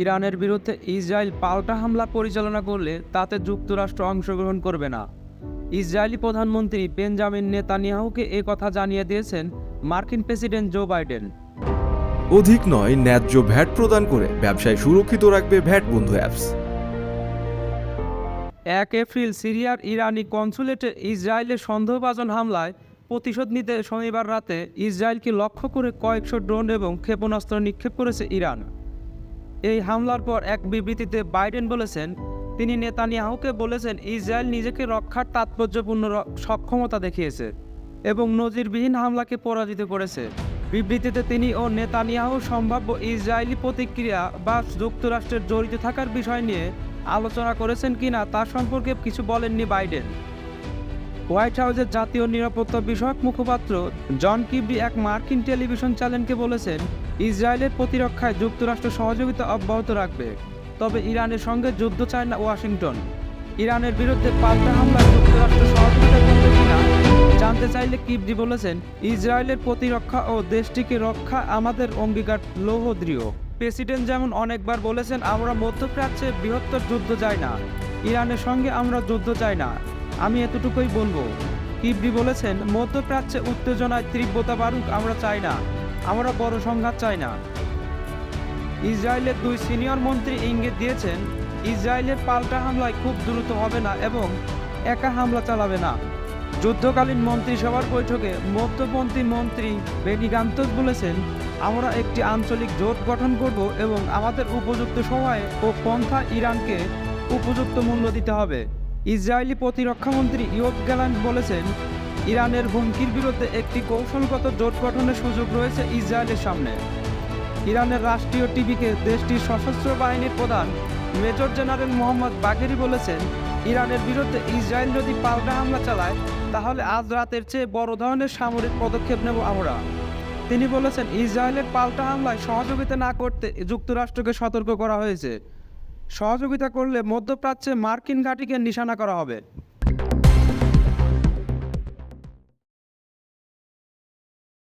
ইরানের বিরুদ্ধে ইসরায়েল পাল্টা হামলা পরিচালনা করলে তাতে যুক্তরাষ্ট্র অংশগ্রহণ করবে না। ইসরায়েলি প্রধানমন্ত্রী বেঞ্জামিন নেতানিয়াহুকে এ কথা জানিয়ে দিয়েছেন মার্কিন প্রেসিডেন্ট জো বাইডেন। অধিক নয়, ন্যায্য ভ্যাট প্রদান করে ব্যবসায় সুরক্ষিত রাখবে ভ্যাট বন্ধু অ্যাপস। 1 এপ্রিল সিরিয়ার ইরানি কনসুলেটে ইসরায়েলের সন্দেহভাজন হামলায় প্রতিশোধ নিতে শনিবার রাতে ইসরায়েলকে লক্ষ্য করে কয়েকশো ড্রোন এবং ক্ষেপণাস্ত্র নিক্ষেপ করেছে ইরান। এই হামলার পর এক বিবৃতিতে বাইডেন বলেছেন, তিনি নেতানিয়াহুকে বলেছেন ইসরায়েল নিজেকে রক্ষার তাৎপর্যপূর্ণ সক্ষমতা দেখিয়েছে এবং নজিরবিহীন হামলাকে পরাজিত করেছে। বিবৃতিতে তিনি ও নেতানিয়াহু সম্ভাব্য ইসরায়েলি প্রতিক্রিয়া বা যুক্তরাষ্ট্রের জড়িত থাকার বিষয় নিয়ে আলোচনা করেছেন কিনা তা সম্পর্কে কিছু বলেননি বাইডেন। হোয়াইট হাউসের জাতীয় নিরাপত্তা বিষয়ক মুখপাত্র জন কিবরি এক মার্কিন টেলিভিশন চ্যানেলকে বলেছেন, ইসরায়েলের প্রতিরক্ষায় যুক্তরাষ্ট্র সহযোগিতা অব্যাহত রাখবে, তবে ইরানের সঙ্গে যুদ্ধ চায় না ওয়াশিংটন। ইরানের বিরুদ্ধে পাল্টা হামলায় যুক্তরাষ্ট্র সহযোগিতা করবে কিনা জানতে চাইলে কিবরি বলেছেন, ইসরায়েলের প্রতিরক্ষা ও দেশটিকে রক্ষা আমাদের অঙ্গীকার লৌহ দৃঢ়। প্রেসিডেন্ট যেমন অনেকবার বলেছেন, আমরা মধ্যপ্রাচ্যে বৃহত্তর যুদ্ধ চাই না, ইরানের সঙ্গে আমরা যুদ্ধ চাই না, আমি এতটুকুই বলবো। কিবরি বলেছেন, মধ্যপ্রাচ্যে উত্তেজনায় তীব্রতা বাড়ুক আমরা চাই না, আমরা বড় সংঘাত চাই না। ইসরায়েলের দুই সিনিয়র মন্ত্রী ইঙ্গিত দিয়েছেন, ইসরায়েলের পাল্টা হামলায় খুব দ্রুত হবে না এবং একা হামলা চালাবে না। যুদ্ধকালীন মন্ত্রিসভার বৈঠকে মধ্যপন্থী মন্ত্রী বেনি গান্তজ বলেছেন, আমরা একটি আঞ্চলিক জোট গঠন করব এবং আমাদের উপযুক্ত সময়ে ও পন্থা ইরানকে উপযুক্ত মূল্য দিতে হবে। ইসরায়েলি প্রতিরক্ষামন্ত্রী ইয়োব গ্যালান্ট বলেছেন, ইরানের হুমকির বিরুদ্ধে একটি কৌশলগত জোট গঠনের সুযোগ রয়েছে ইসরায়েলের সামনে। ইরানের রাষ্ট্রীয় টিভিকে দেশটির সশস্ত্র বাহিনীর প্রধান মেজর জেনারেল মোহাম্মদ বাঘেরি বলেছেন, ইরানের বিরুদ্ধে ইসরায়েল যদি পাল্টা হামলা চালায় তাহলে আজ রাতের চেয়ে বড় ধরনের সামরিক পদক্ষেপ নেব আমরা। তিনি বলেছেন, ইসরায়েলের পাল্টা হামলায় সহযোগিতা না করতে যুক্তরাষ্ট্রকে সতর্ক করা হয়েছে। সহযোগিতা করলে মধ্যপ্রাচ্যে মার্কিন ঘাঁটিকে নিশানা করা হবে।